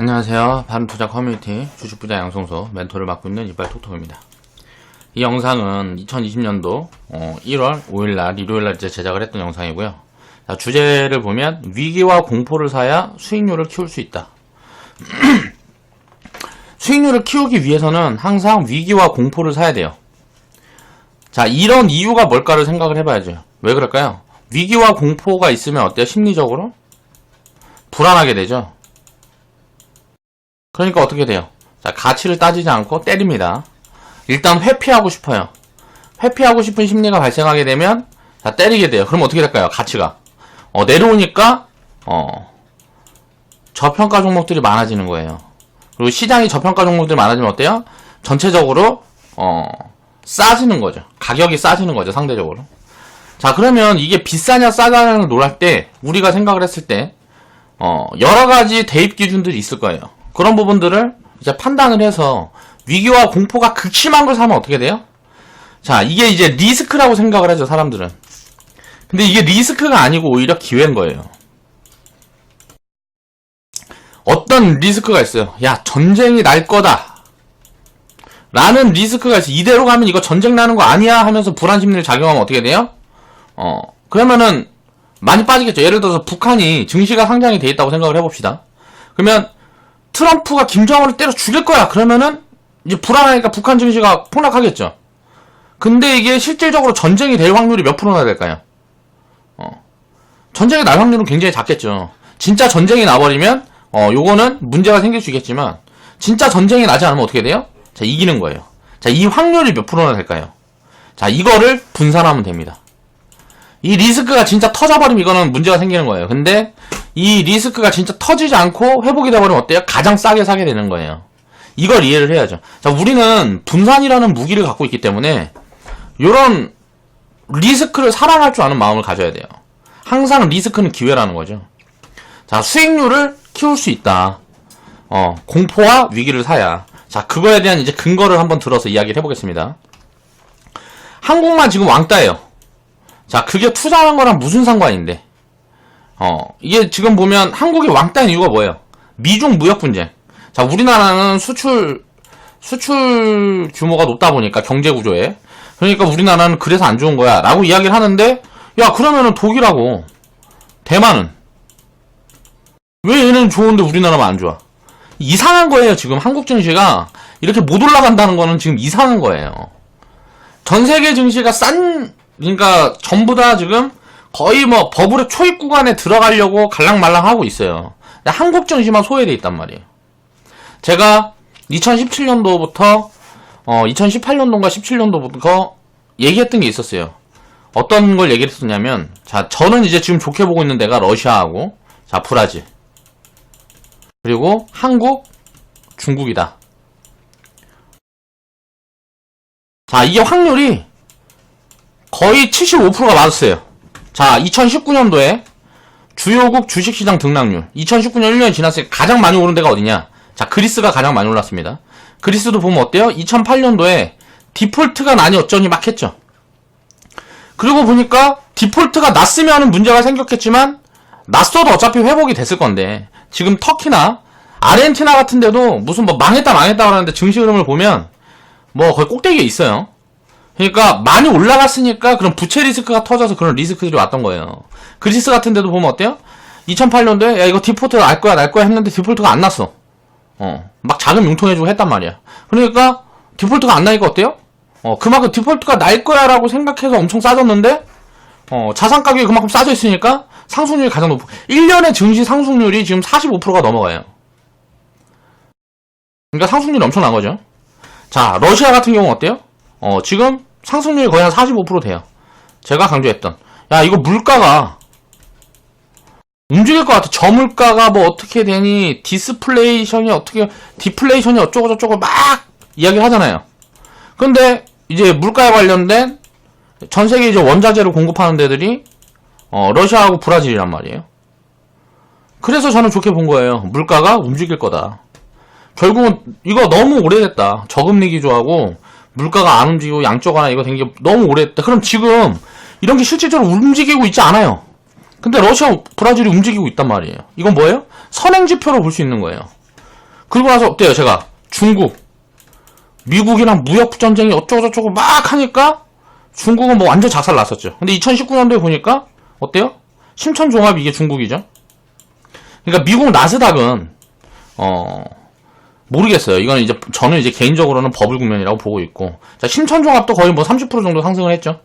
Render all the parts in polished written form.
안녕하세요. 바른투자 커뮤니티 주식부자 양성소 멘토를 맡고 있는 이빨톡톡입니다. 이 영상은 2020년도 1월 5일날 일요일날 이제 제작을 했던 영상이고요. 자, 주제를 보면 위기와 공포를 사야 수익률을 키울 수 있다. 수익률을 키우기 위해서는 항상 위기와 공포를 사야 돼요. 자, 이런 이유가 뭘까를 생각을 해봐야죠. 왜 그럴까요? 위기와 공포가 있으면 어때요? 심리적으로? 불안하게 되죠. 그러니까 어떻게 돼요? 자, 가치를 따지지 않고 때립니다. 일단 회피하고 싶어요. 회피하고 싶은 심리가 발생하게 되면 자, 때리게 돼요. 그럼 어떻게 될까요? 가치가 내려오니까 저평가 종목들이 많아지는 거예요. 그리고 시장이 저평가 종목들이 많아지면 어때요? 전체적으로 싸지는 거죠. 가격이 싸지는 거죠, 상대적으로. 자, 그러면 이게 비싸냐 싸냐를 논할 때 우리가 생각을 했을 때 여러 가지 대입 기준들이 있을 거예요. 그런 부분들을 이제 판단을 해서 위기와 공포가 극심한 걸 사면 어떻게 돼요? 자, 이게 이제 리스크라고 생각을 하죠, 사람들은. 근데 이게 리스크가 아니고 오히려 기회인 거예요. 어떤 리스크가 있어요. 야, 전쟁이 날 거다 라는 리스크가 있어요. 이대로 가면 이거 전쟁 나는 거 아니야 하면서 불안 심리를 작용하면 어떻게 돼요? 그러면은 많이 빠지겠죠. 예를 들어서 북한이 증시가 상장이 돼 있다고 생각을 해봅시다. 그러면 트럼프가 김정은을 때려 죽일 거야. 그러면은 이제 불안하니까 북한 증시가 폭락하겠죠. 근데 이게 실질적으로 전쟁이 될 확률이 몇 프로나 될까요? 전쟁이 날 확률은 굉장히 작겠죠. 진짜 전쟁이 나버리면 요거는 문제가 생길 수 있겠지만 진짜 전쟁이 나지 않으면 어떻게 돼요? 자, 이기는 거예요. 자, 이 확률이 몇 프로나 될까요? 자, 이거를 분산하면 됩니다. 이 리스크가 진짜 터져버리면 이거는 문제가 생기는 거예요. 근데 이 리스크가 진짜 터지지 않고 회복이 돼버리면 어때요? 가장 싸게 사게 되는 거예요. 이걸 이해를 해야죠. 자, 우리는 분산이라는 무기를 갖고 있기 때문에 이런 리스크를 사랑할 줄 아는 마음을 가져야 돼요. 항상 리스크는 기회라는 거죠. 자, 수익률을 키울 수 있다. 공포와 위기를 사야. 자, 그거에 대한 이제 근거를 한번 들어서 이야기를 해보겠습니다. 한국만 지금 왕따예요. 자, 그게 투자한 거랑 무슨 상관인데? 이게 지금 보면 한국이 왕따인 이유가 뭐예요? 미중 무역 분쟁. 자, 우리나라는 수출 규모가 높다 보니까 경제 구조에. 그러니까 우리나라는 그래서 안 좋은 거야. 라고 이야기를 하는데, 야, 그러면은 독일하고 대만은 왜 얘는 좋은데 우리나라만 안 좋아? 이상한 거예요. 지금 한국 증시가 이렇게 못 올라간다는 거는 지금 이상한 거예요. 전 세계 증시가 그러니까 전부 다 지금 거의 뭐 버블의 초입 구간에 들어가려고 갈랑말랑 하고 있어요. 한국 증시만 소외돼 있단 말이에요. 제가 2017년도부터 2018년도인가 17년도부터 얘기했던 게 있었어요. 어떤 걸 얘기를 했었냐면, 자, 저는 이제 지금 좋게 보고 있는 데가 러시아하고, 자, 브라질, 그리고 한국, 중국이다. 자, 이게 확률이 거의 75%가 맞았어요. 자, 2019년도에 주요국 주식시장 등락률, 2019년 1년이 지났으니까 가장 많이 오른 데가 어디냐? 자, 그리스가 가장 많이 올랐습니다. 그리스도 보면 어때요? 2008년도에 디폴트가 나니 어쩌니 막 했죠. 그리고 보니까 디폴트가 났으면 문제가 생겼겠지만 났어도 어차피 회복이 됐을 건데, 지금 터키나 아르헨티나 같은 데도 무슨 뭐 망했다 그러는데 증시 흐름을 보면 뭐 거의 꼭대기에 있어요. 그러니까 많이 올라갔으니까 그런 부채 리스크가 터져서 그런 리스크들이 왔던 거예요. 그리스 같은 데도 보면 어때요? 2008년도에 야, 이거 디폴트 날 거야 했는데 디폴트가 안 났어. 막 자금 융통해주고 했단 말이야. 그러니까 디폴트가 안 나니까 어때요? 그만큼 디폴트가 날 거야라고 생각해서 엄청 싸졌는데 자산 가격이 그만큼 싸져 있으니까 상승률이 가장 높고 1년의 증시 상승률이 지금 45%가 넘어가요. 그러니까 상승률이 엄청난 거죠. 자, 러시아 같은 경우 어때요? 지금 상승률이 거의 한 45% 돼요. 제가 강조했던, 야, 이거 물가가 움직일 것 같아. 저물가가 뭐 어떻게 되니, 디플레이션이 어쩌고저쩌고 막 이야기를 하잖아요. 근데 이제 물가에 관련된 전 세계 이제 원자재를 공급하는 데들이 러시아하고 브라질이란 말이에요. 그래서 저는 좋게 본 거예요. 물가가 움직일 거다. 결국은 이거 너무 오래됐다. 저금리 기조하고 물가가 안 움직이고 양적 완화 이거 된 게 너무 오래됐다. 그럼 지금 이런 게 실질적으로 움직이고 있지 않아요. 근데 러시아, 브라질이 움직이고 있단 말이에요. 이건 뭐예요? 선행지표로 볼 수 있는 거예요. 그리고 나서 어때요? 제가 중국, 미국이랑 무역 전쟁이 어쩌고저쩌고 막 하니까 중국은 뭐 완전 작살 났었죠. 근데 2019년도에 보니까 어때요? 심천종합이 이게 중국이죠. 그러니까 미국 나스닥은 모르겠어요. 이건 이제 저는 이제 개인적으로는 버블 국면이라고 보고 있고, 자, 심천종합도 거의 뭐 30% 정도 상승을 했죠.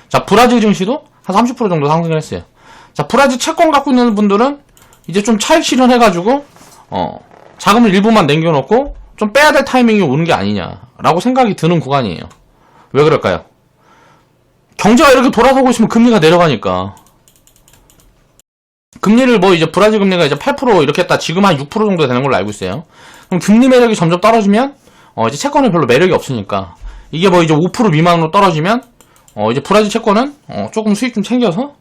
자, 브라질 증시도 한 30% 정도 상승을 했어요. 자, 브라질 채권 갖고 있는 분들은 이제 좀 차익 실현해가지고 자금을 일부만 남겨놓고 좀 빼야 될 타이밍이 오는 게 아니냐라고 생각이 드는 구간이에요. 왜 그럴까요? 경제가 이렇게 돌아서고 있으면 금리가 내려가니까. 금리를 뭐 이제 브라질 금리가 이제 8% 이렇게 했다. 지금 한 6% 정도 되는 걸로 알고 있어요. 그럼 금리 매력이 점점 떨어지면 이제 채권은 별로 매력이 없으니까 이게 뭐 이제 5% 미만으로 떨어지면 이제 브라질 채권은 조금 수익 좀 챙겨서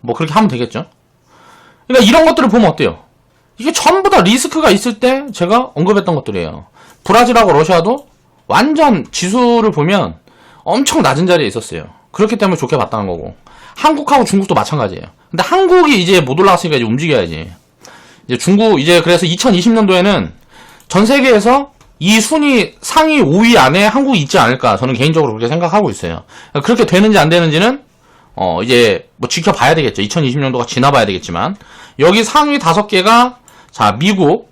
뭐 그렇게 하면 되겠죠. 그러니까 이런 것들을 보면 어때요? 이게 전부 다 리스크가 있을 때 제가 언급했던 것들이에요. 브라질하고 러시아도 완전 지수를 보면 엄청 낮은 자리에 있었어요. 그렇기 때문에 좋게 봤다는 거고, 한국하고 중국도 마찬가지예요. 근데 한국이 이제 못 올라갔으니까 이제 움직여야지. 이제 중국, 이제 그래서 2020년도에는 전 세계에서 이 순위 상위 5위 안에 한국이 있지 않을까, 저는 개인적으로 그렇게 생각하고 있어요. 그렇게 되는지 안 되는지는 이제 뭐 지켜봐야 되겠죠. 2020년도가 지나봐야 되겠지만, 여기 상위 5개가 자, 미국,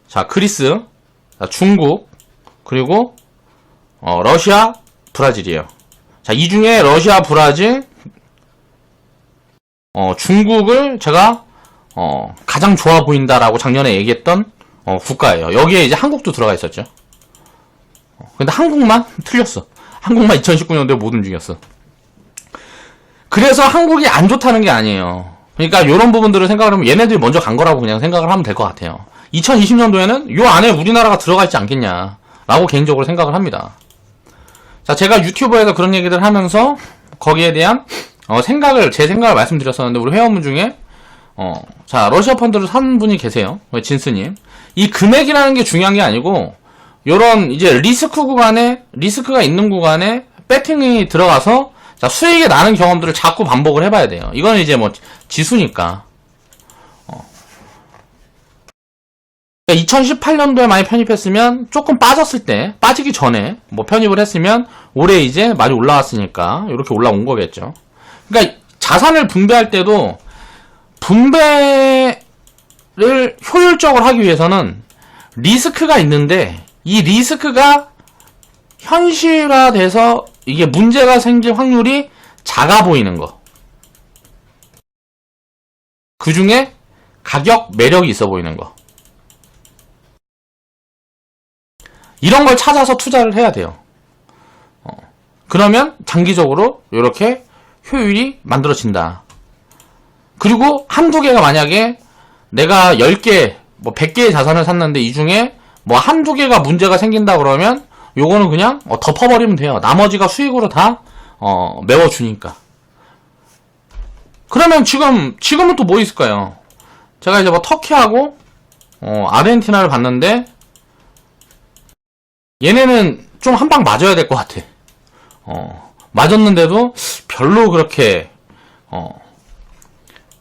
자, 그리스, 자, 중국, 그리고 러시아, 브라질이에요. 자, 이 중에 러시아, 브라질, 중국을 제가 가장 좋아 보인다라고 작년에 얘기했던 국가예요. 여기에 이제 한국도 들어가 있었죠. 근데 한국만 틀렸어. 한국만 2019년도에 못 움직였어. 그래서 한국이 안 좋다는 게 아니에요. 그러니까 요런 부분들을 생각을 하면 얘네들이 먼저 간 거라고 그냥 생각을 하면 될 것 같아요. 2020년도에는 요 안에 우리나라가 들어가 있지 않겠냐라고 개인적으로 생각을 합니다. 자, 제가 유튜브에서 그런 얘기를 하면서 거기에 대한 제 생각을 말씀드렸었는데, 우리 회원분 중에 자, 러시아 펀드를 산 분이 계세요. 진스님. 이 금액이라는 게 중요한 게 아니고, 요런 이제 리스크가 있는 구간에 배팅이 들어가서 자, 수익이 나는 경험들을 자꾸 반복을 해봐야 돼요. 이건 이제 뭐 지수니까. 2018년도에 많이 편입했으면 조금 빠졌을 때, 빠지기 전에 뭐 편입을 했으면 올해 이제 많이 올라왔으니까 이렇게 올라온 거겠죠. 그러니까 자산을 분배할 때도 분배를 효율적으로 하기 위해서는 리스크가 있는데, 이 리스크가 현실화돼서 이게 문제가 생길 확률이 작아 보이는 거. 그 중에 가격 매력이 있어 보이는 거. 이런 걸 찾아서 투자를 해야 돼요. 그러면 장기적으로 이렇게 효율이 만들어진다. 그리고 한두 개가 만약에 내가 10개, 뭐 100개의 자산을 샀는데 이 중에 뭐 한두 개가 문제가 생긴다 그러면 요거는 그냥 덮어버리면 돼요. 나머지가 수익으로 다 메워주니까. 그러면 지금은 또 뭐 있을까요? 제가 이제 뭐 터키하고 아르헨티나를 봤는데, 얘네는 좀 한 방 맞아야 될 것 같아. 맞았는데도 별로 그렇게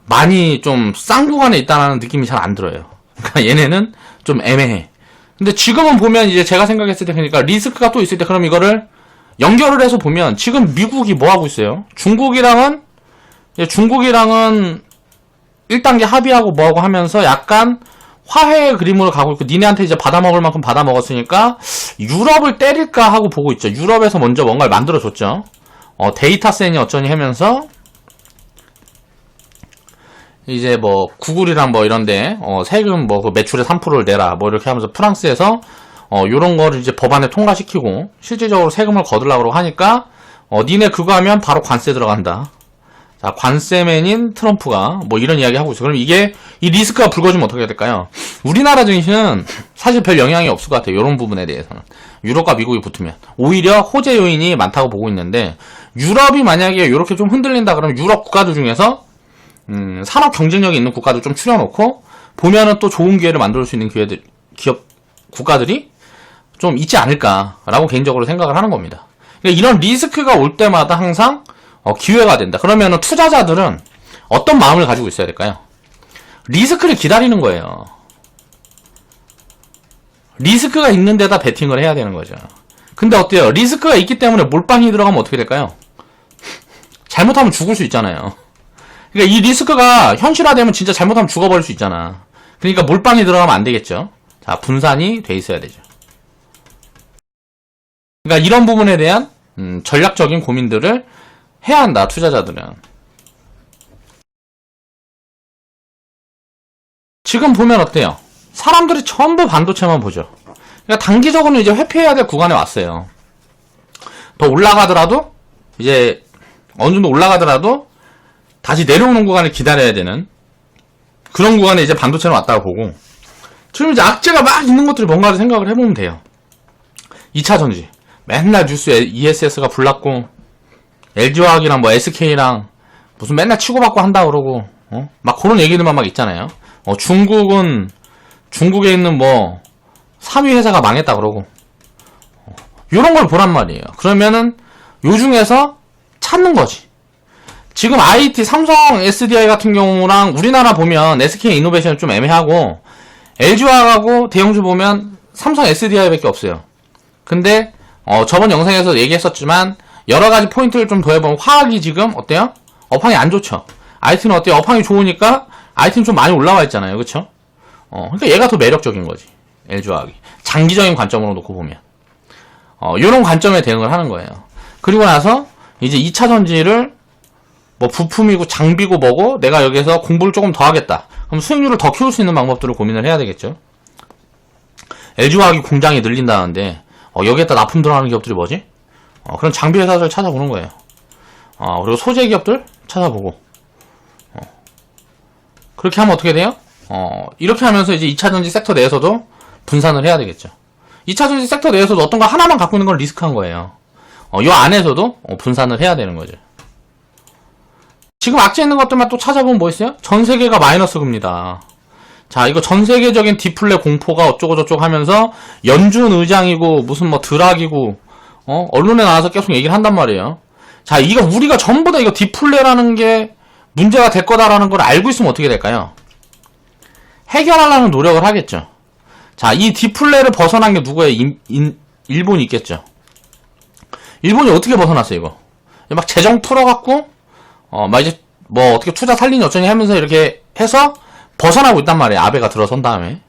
많이 좀 싼 구간에 있다는 느낌이 잘 안 들어요. 그러니까 얘네는 좀 애매해. 근데 지금은 보면 이제 제가 생각했을 때, 그러니까 리스크가 또 있을 때, 그럼 이거를 연결을 해서 보면 지금 미국이 뭐 하고 있어요? 중국이랑은 1단계 합의하고 뭐하고 하면서 약간 화해의 그림으로 가고 있고, 니네한테 이제 받아먹을 만큼 받아먹었으니까 유럽을 때릴까 하고 보고 있죠. 유럽에서 먼저 뭔가를 만들어줬죠. 데이터센이 어쩌니 하면서 이제 뭐 구글이랑 뭐 이런데 세금 뭐 그 매출의 3%를 내라 뭐 이렇게 하면서 프랑스에서 요런 거를 이제 법안에 통과시키고 실질적으로 세금을 거두려고 하니까 니네 그거 하면 바로 관세 들어간다. 자, 관세맨인 트럼프가 뭐 이런 이야기 하고 있어요. 그럼 이게 이 리스크가 불거지면 어떻게 될까요? 우리나라 증시는 사실 별 영향이 없을 것 같아요. 이런 부분에 대해서는. 유럽과 미국이 붙으면 오히려 호재 요인이 많다고 보고 있는데, 유럽이 만약에 이렇게 좀 흔들린다 그러면 유럽 국가들 중에서 산업 경쟁력이 있는 국가들 좀 추려놓고 보면은 또 좋은 기회를 만들 수 있는 국가들이 좀 있지 않을까라고 개인적으로 생각을 하는 겁니다. 그러니까 이런 리스크가 올 때마다 항상 기회가 된다. 그러면은 투자자들은 어떤 마음을 가지고 있어야 될까요? 리스크를 기다리는 거예요. 리스크가 있는 데다 베팅을 해야 되는 거죠. 근데 어때요? 리스크가 있기 때문에 몰빵이 들어가면 어떻게 될까요? 잘못하면 죽을 수 있잖아요. 그러니까 이 리스크가 현실화되면 진짜 잘못하면 죽어버릴 수 있잖아. 그러니까 몰빵이 들어가면 안 되겠죠. 자, 분산이 돼 있어야 되죠. 그러니까 이런 부분에 대한 전략적인 고민들을 해야 한다, 투자자들은. 지금 보면 어때요? 사람들이 전부 반도체만 보죠. 그러니까 단기적으로는 이제 회피해야 될 구간에 왔어요. 더 올라가더라도, 이제 어느 정도 올라가더라도 다시 내려오는 구간을 기다려야 되는 그런 구간에 이제 반도체는 왔다고 보고, 지금 이제 악재가 막 있는 것들이 뭔가를 생각을 해보면 돼요. 2차전지. 맨날 뉴스에 ESS가 불났고, LG화학이랑 뭐 SK랑 무슨 맨날 치고받고 한다 그러고, 막 그런 얘기들만 막 있잖아요. 중국에 있는 뭐 3위 회사가 망했다 그러고, 요런 걸 보란 말이에요. 그러면은 요 중에서 찾는 거지. 지금 IT 삼성 SDI 같은 경우랑 우리나라 보면 SK 이노베이션은 좀 애매하고, LG화학하고 대형주 보면 삼성 SDI밖에 없어요. 근데 저번 영상에서 얘기했었지만 여러 가지 포인트를 좀 더해보면 화학이 지금 어때요? 업황이 안 좋죠. IT는 어때요? 업황이 좋으니까 IT는 좀 많이 올라와 있잖아요. 그쵸? 그러니까 얘가 더 매력적인 거지. LG화학이. 장기적인 관점으로 놓고 보면. 요런 관점에 대응을 하는 거예요. 그리고 나서 이제 2차 전지를 뭐 부품이고 장비고 뭐고 내가 여기서 공부를 조금 더 하겠다. 그럼 수익률을 더 키울 수 있는 방법들을 고민을 해야 되겠죠. LG화학이 공장이 늘린다는데 여기에다 납품 들어가는 기업들이 뭐지? 그런 장비 회사들 찾아보는 거예요. 그리고 소재 기업들 찾아보고. 그렇게 하면 어떻게 돼요? 이렇게 하면서 이제 2차전지 섹터 내에서도 분산을 해야 되겠죠. 2차전지 섹터 내에서도 어떤 거 하나만 갖고 있는 건 리스크한 거예요. 이 안에서도 분산을 해야 되는 거죠. 지금 악재 있는 것들만 또 찾아보면 뭐 있어요? 전 세계가 마이너스 금리다. 자, 이거 전 세계적인 디플레 공포가 어쩌고저쩌고 하면서 연준 의장이고 무슨 뭐 드락이고 언론에 나와서 계속 얘기를 한단 말이에요. 자, 이거 우리가 전부 다 이거 디플레라는 게 문제가 될 거다라는 걸 알고 있으면 어떻게 될까요? 해결하려는 노력을 하겠죠. 자, 이 디플레를 벗어난 게 누구예요? 일본이 있겠죠. 일본이 어떻게 벗어났어요, 이거? 막 재정 풀어갖고 막 이제 뭐 어떻게 투자 살리니 어쩌니 하면서 이렇게 해서 벗어나고 있단 말이에요. 아베가 들어선 다음에.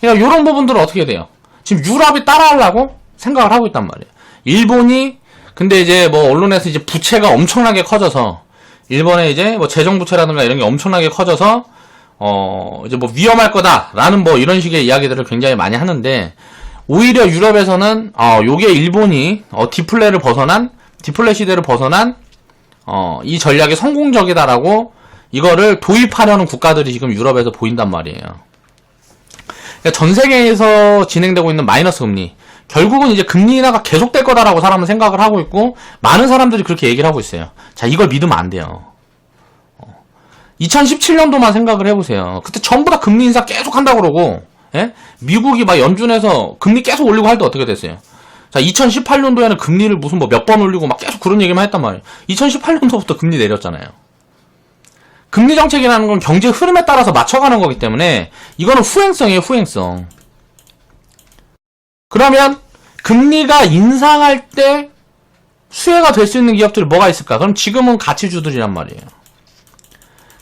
그러니까 이런 부분들은 어떻게 돼요? 지금 유럽이 따라하려고 생각을 하고 있단 말이에요. 일본이 근데 이제 뭐 언론에서 이제 부채가 엄청나게 커져서 일본의 이제 뭐 재정 부채라든가 이런 게 엄청나게 커져서 이제 뭐 위험할 거다라는 뭐 이런 식의 이야기들을 굉장히 많이 하는데, 오히려 유럽에서는 요게 일본이 디플레 시대를 벗어난 이 전략이 성공적이다라고 이거를 도입하려는 국가들이 지금 유럽에서 보인단 말이에요. 그러니까 전 세계에서 진행되고 있는 마이너스 금리, 결국은 이제 금리 인하가 계속될 거다라고 사람은 생각을 하고 있고, 많은 사람들이 그렇게 얘기를 하고 있어요. 자, 이걸 믿으면 안 돼요. 2017년도만 생각을 해보세요. 그때 전부 다 금리 인사 계속 한다고 그러고, 예? 미국이 막 연준에서 금리 계속 올리고 할 때 어떻게 됐어요? 자, 2018년도에는 금리를 무슨 뭐 몇 번 올리고 막 계속 그런 얘기만 했단 말이에요. 2018년도부터 금리 내렸잖아요. 금리 정책이라는 건 경제 흐름에 따라서 맞춰가는 거기 때문에 이거는 후행성이에요, 후행성. 그러면 금리가 인상할 때 수혜가 될 수 있는 기업들이 뭐가 있을까? 그럼 지금은 가치주들이란 말이에요.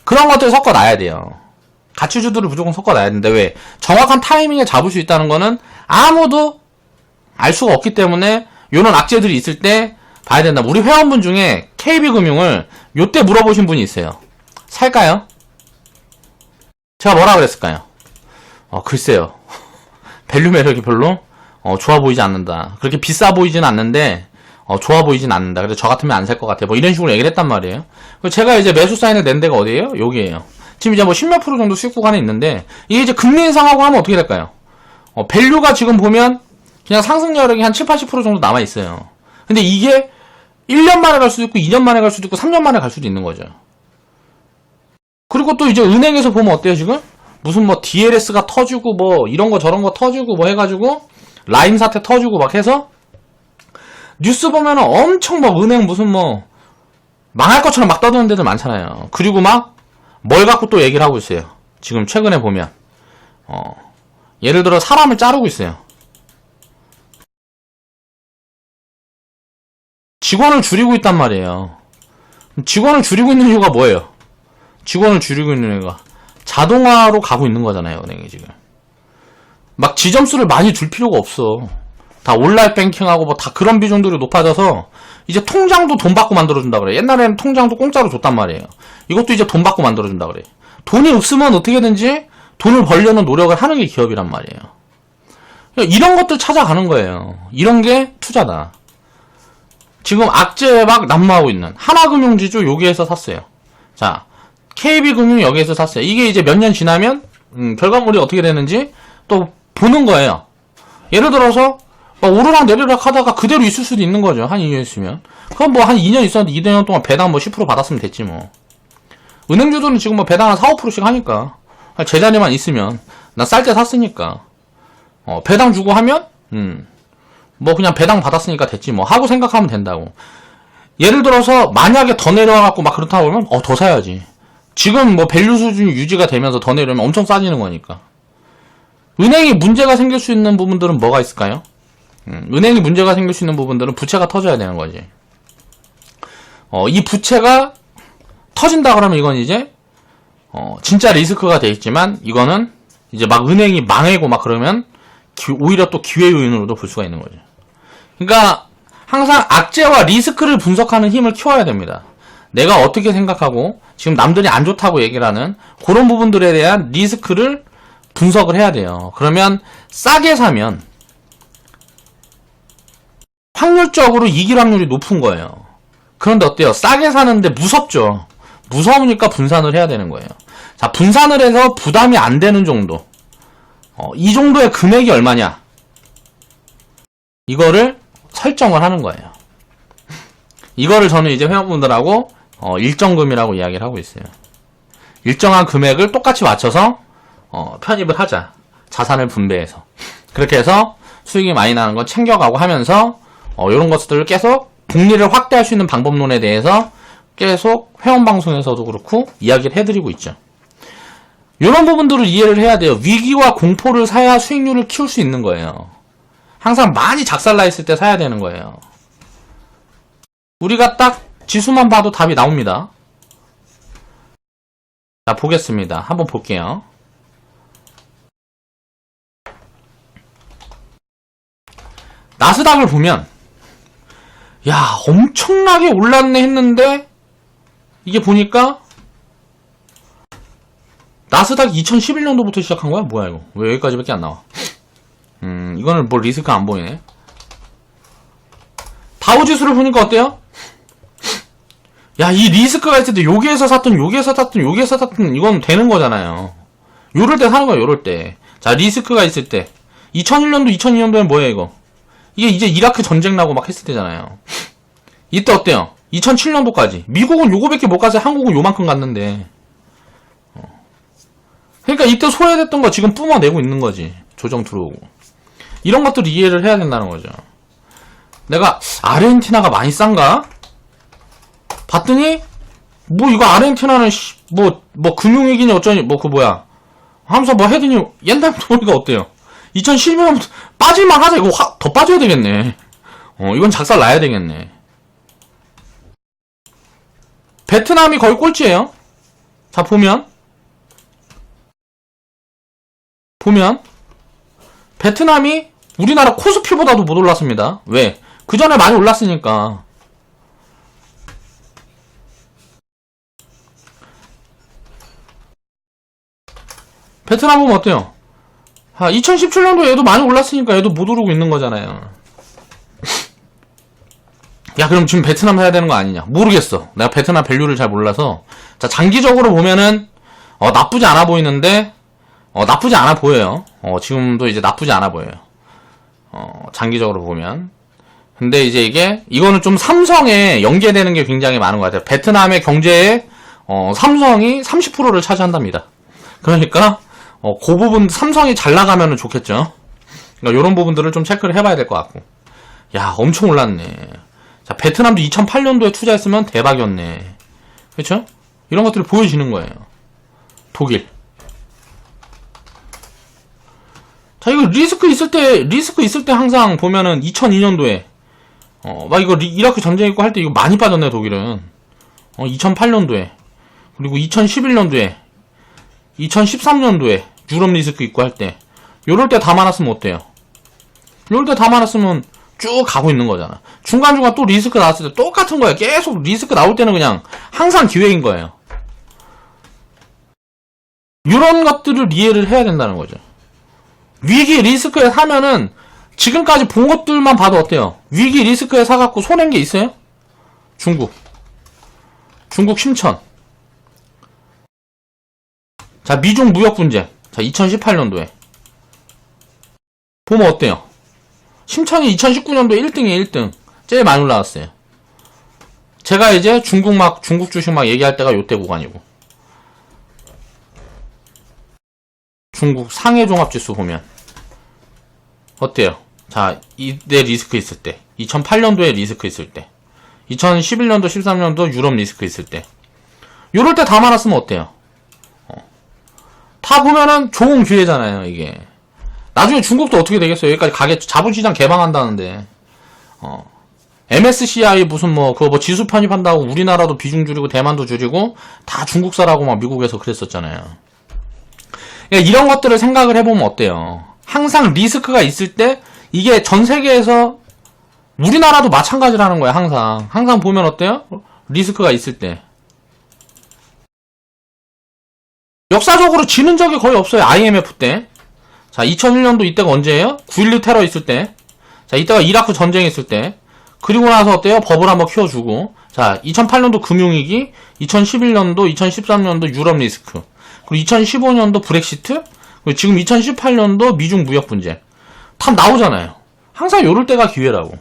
그런 것들 섞어놔야 돼요. 가치주들을 무조건 섞어놔야 되는데, 왜? 정확한 타이밍에 잡을 수 있다는 거는 아무도 알 수가 없기 때문에 요런 악재들이 있을 때 봐야 된다. 우리 회원분 중에 KB금융을 요때 물어보신 분이 있어요. 살까요? 제가 뭐라 그랬을까요? 글쎄요. 밸류 매력이 별로 좋아 보이지 않는다. 그렇게 비싸 보이진 않는데 좋아 보이진 않는다. 그래서 저 같으면 안 살 것 같아. 뭐 이런 식으로 얘기를 했단 말이에요. 제가 이제 매수 사인을 낸 데가 어디예요? 여기에요. 지금 이제 뭐 10몇 프로 정도 수익 구간에 있는데, 이게 이제 금리 인상하고 하면 어떻게 될까요? 밸류가 지금 보면 그냥 상승 여력이 한 7, 80% 정도 남아 있어요. 근데 이게 1년 만에 갈 수도 있고 2년 만에 갈 수도 있고 3년 만에 갈 수도 있는 거죠. 그리고 또 이제 은행에서 보면 어때요, 지금? 무슨 뭐 DLS가 터지고 뭐 이런 거 저런 거 터지고 뭐 해가지고 라임 사태 터지고 막 해서 뉴스 보면은 엄청 막 은행 무슨 뭐 망할 것처럼 막 떠드는 데들 많잖아요. 그리고 막 뭘 갖고 또 얘기를 하고 있어요. 지금 최근에 보면 예를 들어 사람을 자르고 있어요. 직원을 줄이고 있단 말이에요. 직원을 줄이고 있는 이유가 뭐예요? 직원을 줄이고 있는 이유가 자동화로 가고 있는 거잖아요, 은행이 지금. 막 지점수를 많이 줄 필요가 없어. 다 온라인 뱅킹하고 뭐 다 그런 비중들이 높아져서 이제 통장도 돈 받고 만들어준다 그래. 옛날에는 통장도 공짜로 줬단 말이에요. 이것도 이제 돈 받고 만들어준다 그래. 돈이 없으면 어떻게든지 돈을 벌려는 노력을 하는 게 기업이란 말이에요. 이런 것들 찾아가는 거예요. 이런 게 투자다. 지금 악재 막 난무하고 있는 하나금융지주 여기에서 샀어요. 자, KB금융 여기에서 샀어요. 이게 이제 몇 년 지나면 결과물이 어떻게 되는지 또 보는 거예요. 예를 들어서 막 오르락 내리락 하다가 그대로 있을 수도 있는 거죠. 한 2년 있으면. 그럼 뭐 한 2년 있었는데 2년 동안 배당 뭐 10% 받았으면 됐지 뭐. 은행주들은 지금 뭐 배당 한 4, 5%씩 하니까. 제자리만 있으면 나 쌀 때 샀으니까. 배당 주고 하면 뭐 그냥 배당 받았으니까 됐지 뭐 하고 생각하면 된다고. 예를 들어서 만약에 더 내려와갖고 막 그렇다고 하면 더 사야지. 지금 뭐 밸류 수준이 유지가 되면서 더 내려오면 엄청 싸지는 거니까. 은행이 문제가 생길 수 있는 부분들은 뭐가 있을까요? 은행이 문제가 생길 수 있는 부분들은 부채가 터져야 되는 거지. 이 부채가 터진다 그러면 이건 이제 진짜 리스크가 돼 있지만 이거는 이제 막 은행이 망해고 막 그러면 오히려 또 기회 요인으로도 볼 수가 있는 거죠. 그러니까 항상 악재와 리스크를 분석하는 힘을 키워야 됩니다. 내가 어떻게 생각하고 지금 남들이 안 좋다고 얘기를 하는 그런 부분들에 대한 리스크를 분석을 해야 돼요. 그러면 싸게 사면 확률적으로 이길 확률이 높은 거예요. 그런데 어때요? 싸게 사는데 무섭죠. 무서우니까 분산을 해야 되는 거예요. 자, 분산을 해서 부담이 안 되는 정도. 이 정도의 금액이 얼마냐? 이거를 설정을 하는 거예요. 이거를 저는 이제 회원분들하고 일정금이라고 이야기를 하고 있어요. 일정한 금액을 똑같이 맞춰서 편입을 하자. 자산을 분배해서. 그렇게 해서 수익이 많이 나는 건 챙겨가고 하면서 이런 것들을 계속 복리를 확대할 수 있는 방법론에 대해서 계속 회원방송에서도 그렇고 이야기를 해드리고 있죠. 이런 부분들을 이해를 해야 돼요. 위기와 공포를 사야 수익률을 키울 수 있는 거예요. 항상 많이 작살나 있을 때 사야 되는 거예요. 우리가 딱 지수만 봐도 답이 나옵니다. 자, 보겠습니다. 한번 볼게요. 나스닥을 보면 야, 엄청나게 올랐네 했는데 이게 보니까 나스닥 2011년도부터 시작한 거야? 뭐야 이거? 왜 여기까지밖에 안 나와? 이거는 뭐 리스크 안 보이네. 다우지수를 보니까 어때요? 야, 이 리스크가 있을 때 여기에서 샀든 여기에서 샀든 여기에서 샀든 이건 되는 거잖아요. 요럴 때 사는 거야, 요럴 때. 자, 리스크가 있을 때 2001년도 2002년도엔 뭐야 이거? 이게 이제 이라크 전쟁 나고 막 했을 때잖아요. 이때 어때요? 2007년도까지 미국은 요거밖에 못 가서 한국은 요만큼 갔는데. 그러니까 이때 소외됐던 거 지금 뿜어내고 있는 거지. 조정 들어오고. 이런 것들을 이해를 해야 된다는 거죠. 내가 아르헨티나가 많이 싼가? 봤더니 뭐 이거 아르헨티나는 뭐 금융위기니 어쩌니 뭐 그 뭐야 하면서 뭐 해더니 옛날부터 보니까 어때요? 2012년부터 빠질만 하자. 이거 더 빠져야 되겠네. 이건 작살 나야 되겠네. 베트남이 거의 꼴찌예요. 자, 보면 베트남이 우리나라 코스피보다도 못 올랐습니다. 왜? 그 전에 많이 올랐으니까. 베트남 보면 어때요? 2017년도 얘도 많이 올랐으니까 얘도 못 오르고 있는 거잖아요. 야, 그럼 지금 베트남 사야 되는 거 아니냐? 모르겠어. 내가 베트남 밸류를 잘 몰라서. 자, 장기적으로 보면은 나쁘지 않아 보이는데 나쁘지 않아 보여요. 지금도 이제 나쁘지 않아 보여요. 장기적으로 보면. 근데 이제 이거는 좀 삼성에 연계되는 게 굉장히 많은 것 같아요. 베트남의 경제에 삼성이 30%를 차지한답니다. 그러니까 그 부분 삼성이 잘 나가면은 좋겠죠. 그러니까 이런 부분들을 좀 체크를 해봐야 될 것 같고. 야, 엄청 올랐네. 자, 베트남도 2008년도에 투자했으면 대박이었네. 그렇죠? 이런 것들이 보여지는 거예요. 독일. 자, 이거 리스크 있을 때 항상 보면은 2002년도에 막 이거 이라크 전쟁 있고 할 때 이거 많이 빠졌네, 독일은. 2008년도에. 그리고 2011년도에. 2013년도에. 유럽 리스크 있고 할 때. 요럴 때 담아놨으면 어때요? 요럴 때 담아놨으면 쭉 가고 있는 거잖아. 중간중간 또 리스크 나왔을 때 똑같은 거야. 계속 리스크 나올 때는 그냥 항상 기회인 거예요. 이런 것들을 이해를 해야 된다는 거죠. 위기 리스크에 사면은 지금까지 본 것들만 봐도 어때요? 위기 리스크에 사갖고 손해인 게 있어요? 중국 심천. 자, 미중 무역 분쟁. 자, 2018년도에 보면 어때요? 심천이 2019년도에 1등이에요, 1등. 제일 많이 올라왔어요. 제가 이제 중국 주식 막 얘기할 때가 요때 구간이고. 중국 상해 종합지수 보면 어때요? 자, 이때 리스크 있을 때, 2008년도에 리스크 있을 때, 2011년도, 13년도 유럽 리스크 있을 때, 요럴 때 담아놨으면 어때요? 다 보면은 좋은 기회잖아요, 이게. 나중에 중국도 어떻게 되겠어요? 여기까지 가겠죠. 자본시장 개방한다는데. MSCI 무슨 그거 지수 편입한다고 우리나라도 비중 줄이고 대만도 줄이고 다 중국사라고 막 미국에서 그랬었잖아요. 그러니까 이런 것들을 생각을 해보면 어때요? 항상 리스크가 있을 때 이게 전 세계에서 우리나라도 마찬가지라는 거야, 항상. 항상 보면 어때요? 리스크가 있을 때. 역사적으로 지는 적이 거의 없어요. IMF 때. 자, 2001년도 이때가 언제예요? 9.12 테러 있을 때. 자, 이때가 이라크 전쟁 있을 때. 그리고 나서 어때요? 버블 한번 키워주고. 자, 2008년도 금융위기, 2011년도, 2013년도 유럽 리스크, 그리고 2015년도 브렉시트, 그리고 지금 2018년도 미중 무역 분쟁. 다 나오잖아요. 항상 요럴 때가 기회라고.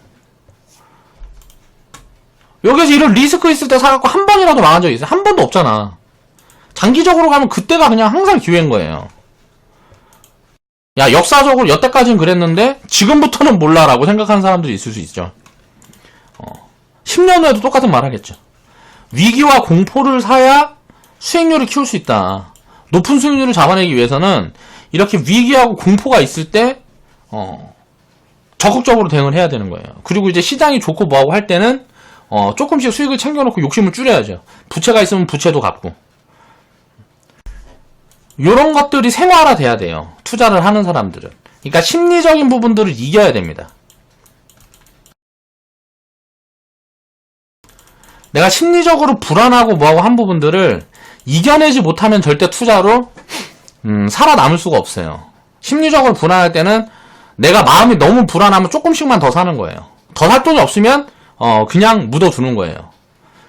여기서 이런 리스크 있을 때 사갖고 한 번이라도 망한 적이 있어요? 한 번도 없잖아. 장기적으로 가면 그때가 그냥 항상 기회인 거예요. 야, 역사적으로 여태까지는 그랬는데 지금부터는 몰라라고 생각하는 사람들이 있을 수 있죠. 10년 후에도 똑같은 말 하겠죠. 위기와 공포를 사야 수익률을 키울 수 있다. 높은 수익률을 잡아내기 위해서는 이렇게 위기하고 공포가 있을 때 적극적으로 대응을 해야 되는 거예요. 그리고 이제 시장이 좋고 뭐하고 할 때는 조금씩 수익을 챙겨놓고 욕심을 줄여야죠. 부채가 있으면 부채도 갚고. 요런 것들이 생활화 돼야 돼요. 투자를 하는 사람들은. 그러니까 심리적인 부분들을 이겨야 됩니다. 내가 심리적으로 불안하고 뭐하고 한 부분들을 이겨내지 못하면 절대 투자로 살아남을 수가 없어요. 심리적으로 불안할 때는 내가 마음이 너무 불안하면 조금씩만 더 사는 거예요. 더 살 돈이 없으면 그냥 묻어두는 거예요.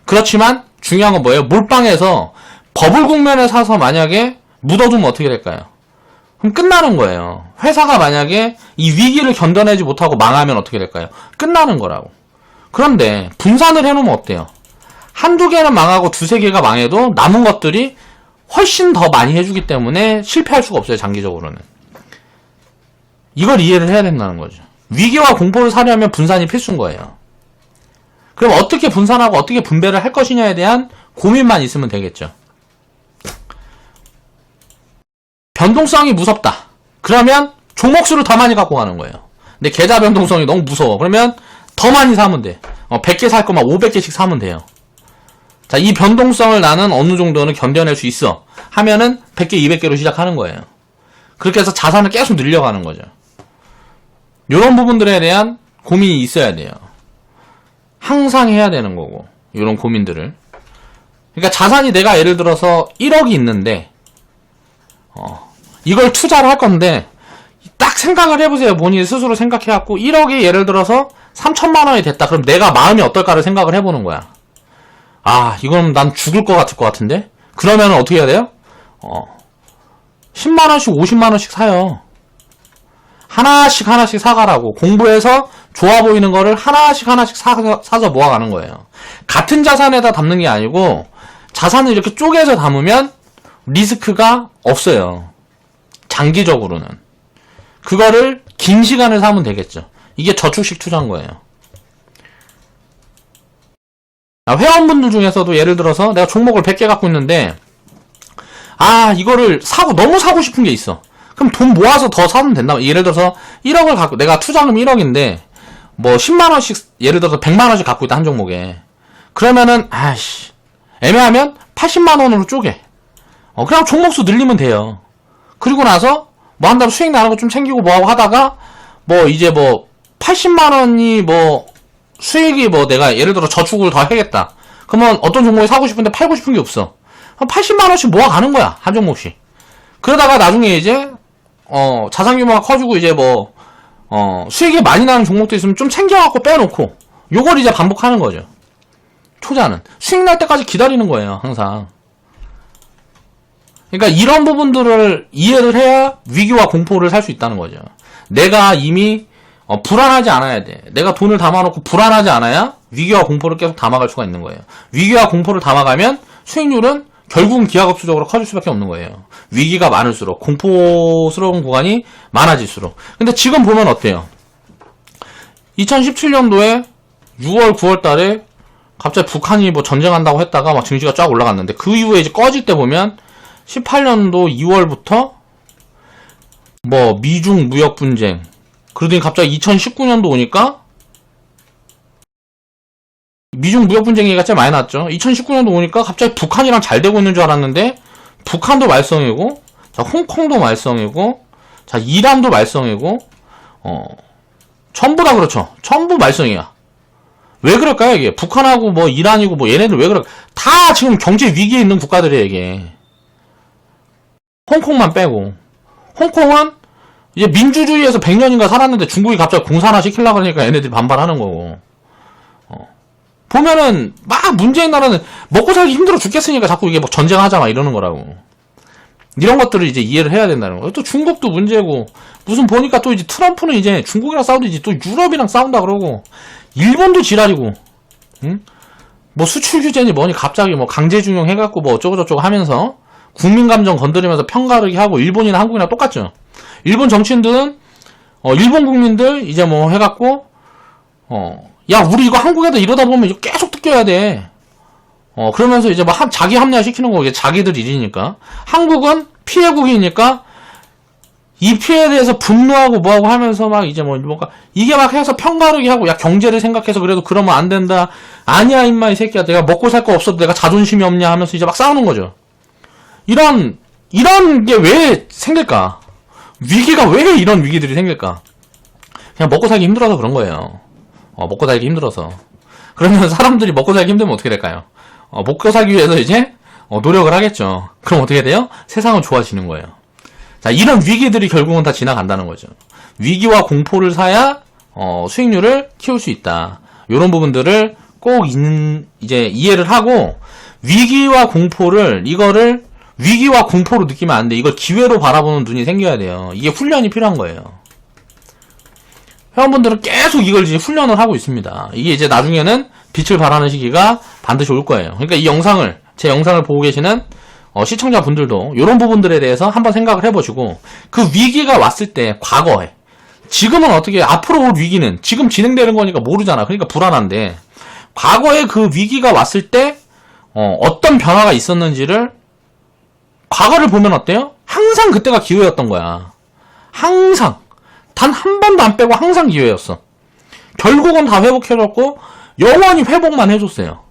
그렇지만 중요한 건 뭐예요? 몰빵해서 버블 국면에 사서 만약에 묻어두면 어떻게 될까요? 그럼 끝나는 거예요. 회사가 만약에 이 위기를 견뎌내지 못하고 망하면 어떻게 될까요? 끝나는 거라고. 그런데 분산을 해놓으면 어때요? 한두 개는 망하고 두세 개가 망해도 남은 것들이 훨씬 더 많이 해주기 때문에 실패할 수가 없어요, 장기적으로는. 이걸 이해를 해야 된다는 거죠. 위기와 공포를 사려면 분산이 필수인 거예요. 그럼 어떻게 분산하고 어떻게 분배를 할 것이냐에 대한 고민만 있으면 되겠죠. 변동성이 무섭다. 그러면 종목수를 더 많이 갖고 가는 거예요. 근데 계좌 변동성이 너무 무서워. 그러면 더 많이 사면 돼. 100개 살 거면 500개씩 사면 돼요. 자, 이 변동성을 나는 어느 정도는 견뎌낼 수 있어 하면은 100개, 200개로 시작하는 거예요. 그렇게 해서 자산을 계속 늘려가는 거죠. 이런 부분들에 대한 고민이 있어야 돼요. 항상 해야 되는 거고, 이런 고민들을. 그러니까 자산이 내가 예를 들어서 1억이 있는데 이걸 투자를 할 건데 딱 생각을 해보세요. 본인이 스스로 생각해갖고 1억이 예를 들어서 3천만 원이 됐다. 그럼 내가 마음이 어떨까를 생각을 해보는 거야. 아, 이건 난 죽을 것 같을 것 같은데? 그러면 어떻게 해야 돼요? 10만원씩 50만원씩 사요. 하나씩 사가라고. 공부해서 좋아 보이는 거를 하나씩 사서 모아가는 거예요. 같은 자산에다 담는 게 아니고 자산을 이렇게 쪼개서 담으면 리스크가 없어요. 장기적으로는. 그거를 긴 시간을 사면 되겠죠. 이게 저축식 투자인 거예요. 회원분들 중에서도 예를 들어서 내가 종목을 100개 갖고 있는데 이거를 너무 사고 싶은 게 있어. 그럼 돈 모아서 더 사면 된다. 예를 들어서 1억을 갖고 내가 투자금 1억인데 뭐 10만원씩 예를 들어서 100만원씩 갖고 있다 한 종목에. 그러면은 아이씨 애매하면 80만원으로 쪼개. 그냥 종목수 늘리면 돼요. 그리고 나서 뭐 한다면 수익 나는 거 좀 챙기고 뭐하고 하다가 뭐 이제 뭐 80만원이 뭐 수익이 뭐 내가 예를 들어 저축을 더 해야겠다. 그러면 어떤 종목에 사고 싶은데 팔고 싶은 게 없어. 80만원씩 모아가는 거야 한 종목씩. 그러다가 나중에 이제 자산 규모가 커지고 이제 뭐 수익이 많이 나는 종목도 있으면 좀 챙겨갖고 빼놓고 요걸 이제 반복하는 거죠. 초자는 수익 날 때까지 기다리는 거예요 항상. 그러니까 이런 부분들을 이해를 해야 위기와 공포를 살 수 있다는 거죠. 내가 이미 불안하지 않아야 돼. 내가 돈을 담아놓고 불안하지 않아야 위기와 공포를 계속 담아갈 수가 있는 거예요. 위기와 공포를 담아가면 수익률은 결국은 기하급수적으로 커질 수밖에 없는 거예요. 위기가 많을수록 공포스러운 구간이 많아질수록. 근데 지금 보면 어때요? 2017년도에 6월 9월 달에 갑자기 북한이 뭐 전쟁한다고 했다가 막 증시가 쫙 올라갔는데 그 이후에 이제 꺼질 때 보면 18년도 2월부터 뭐 미중 무역 분쟁, 그러더니 갑자기 2019년도 오니까 미중 무역 분쟁 얘기가 제일 많이 났죠. 2019년도 오니까 갑자기 북한이랑 잘 되고 있는 줄 알았는데 북한도 말썽이고, 자 홍콩도 말썽이고, 자 이란도 말썽이고, 전부 다 그렇죠. 전부 말썽이야. 왜 그럴까요 이게? 북한하고 뭐 이란이고 뭐 얘네들 왜 그럴까? 다 지금 경제 위기에 있는 국가들이에요 이게. 홍콩만 빼고. 홍콩은 이제 민주주의에서 100년인가 살았는데 중국이 갑자기 공산화 시키려고 그러니까 얘네들이 반발하는 거고. 보면은 막 문재인 나라는 먹고 살기 힘들어 죽겠으니까 자꾸 이게 뭐 전쟁하자 막 이러는 거라고. 이런 것들을 이제 이해를 해야 된다는 거예요. 또 중국도 문제고, 무슨 보니까 또 이제 트럼프는 이제 중국이랑 싸우듯이 또 유럽이랑 싸운다 그러고, 일본도 지랄이고, 응? 뭐 수출 규제니 뭐니 갑자기 뭐 강제중용 해갖고 뭐 어쩌고저쩌고 하면서 국민 감정 건드리면서 편가르기 하고, 일본이나 한국이랑 똑같죠. 일본 정치인들은 일본 국민들 이제 뭐 해갖고 야 우리 이거 한국에도 이러다 보면 이거 계속 뜯겨야 돼. 그러면서 이제 뭐 자기 합리화 시키는 거, 이게 자기들 일이니까. 한국은 피해국이니까 이 피해에 대해서 분노하고 뭐하고 하면서 막 이제 뭐 뭔가 이게 막 해서 편가르기 하고, 야 경제를 생각해서 그래도 그러면 안 된다. 아니야 임마 이 새끼야, 내가 먹고 살 거 없어도 내가 자존심이 없냐 하면서 이제 막 싸우는 거죠. 이런 게 왜 생길까? 위기가 왜 이런 위기들이 생길까? 그냥 먹고 살기 힘들어서 그런 거예요. 먹고 살기 힘들어서. 그러면 사람들이 먹고 살기 힘들면 어떻게 될까요? 먹고 살기 위해서 이제 노력을 하겠죠. 그럼 어떻게 돼요? 세상은 좋아지는 거예요. 자, 이런 위기들이 결국은 다 지나간다는 거죠. 위기와 공포를 사야 수익률을 키울 수 있다. 이런 부분들을 꼭 이제 이해를 하고, 위기와 공포를 위기와 공포로 느끼면 안 돼. 이걸 기회로 바라보는 눈이 생겨야 돼요. 이게 훈련이 필요한 거예요. 회원분들은 계속 이걸 이제 훈련을 하고 있습니다. 이게 이제 나중에는 빛을 발하는 시기가 반드시 올 거예요. 그러니까 제 영상을 보고 계시는 시청자분들도 이런 부분들에 대해서 한번 생각을 해보시고, 그 위기가 왔을 때 과거에, 지금은 어떻게, 앞으로 올 위기는 지금 진행되는 거니까 모르잖아. 그러니까 불안한데, 과거에 그 위기가 왔을 때 어떤 변화가 있었는지를 과거를 보면 어때요? 항상 그때가 기회였던 거야. 항상. 단 한 번도 안 빼고 항상 기회였어. 결국은 다 회복해줬고 영원히 회복만 해줬어요.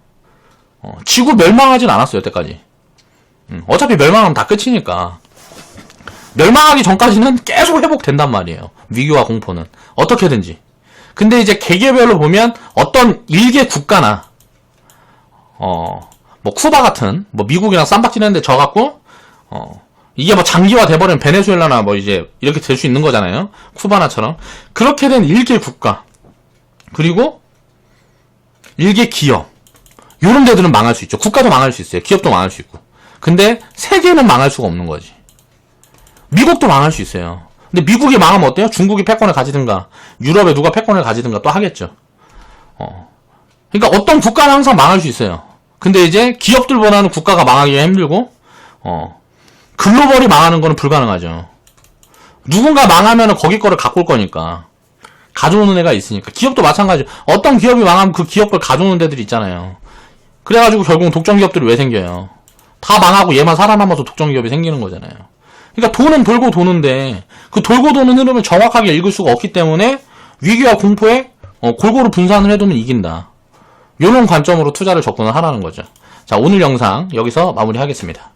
지구 멸망하진 않았어요 여태까지. 어차피 멸망하면 다 끝이니까. 멸망하기 전까지는 계속 회복된단 말이에요. 위기와 공포는 어떻게든지. 근데 이제 개개별로 보면 어떤 일개 국가나 뭐 쿠바 같은, 뭐 미국이랑 쌈박질했는데 져갖고 이게 뭐 장기화 돼버리면 베네수엘라나 뭐 이제 이렇게 될 수 있는 거잖아요. 쿠바나처럼. 그렇게 된 일개 국가, 그리고 일개 기업, 요런 데들은 망할 수 있죠. 국가도 망할 수 있어요. 기업도 망할 수 있고. 근데 세계는 망할 수가 없는 거지. 미국도 망할 수 있어요. 근데 미국이 망하면 어때요? 중국이 패권을 가지든가, 유럽에 누가 패권을 가지든가 또 하겠죠. 그러니까 어떤 국가는 항상 망할 수 있어요. 근데 이제 기업들보다는 국가가 망하기가 힘들고, 글로벌이 망하는 거는 불가능하죠. 누군가 망하면 거기 거를 갖고 올 거니까. 가져오는 애가 있으니까. 기업도 마찬가지죠. 어떤 기업이 망하면 그 기업 걸 가져오는 데들이 있잖아요. 그래가지고 결국은 독점기업들이 왜 생겨요? 다 망하고 얘만 살아남아서 독점기업이 생기는 거잖아요. 그러니까 돈은 돌고 도는데 그 돌고 도는 흐름을 정확하게 읽을 수가 없기 때문에 위기와 공포에 골고루 분산을 해두면 이긴다. 요런 관점으로 투자를 접근을 하라는 거죠. 자, 오늘 영상 여기서 마무리하겠습니다.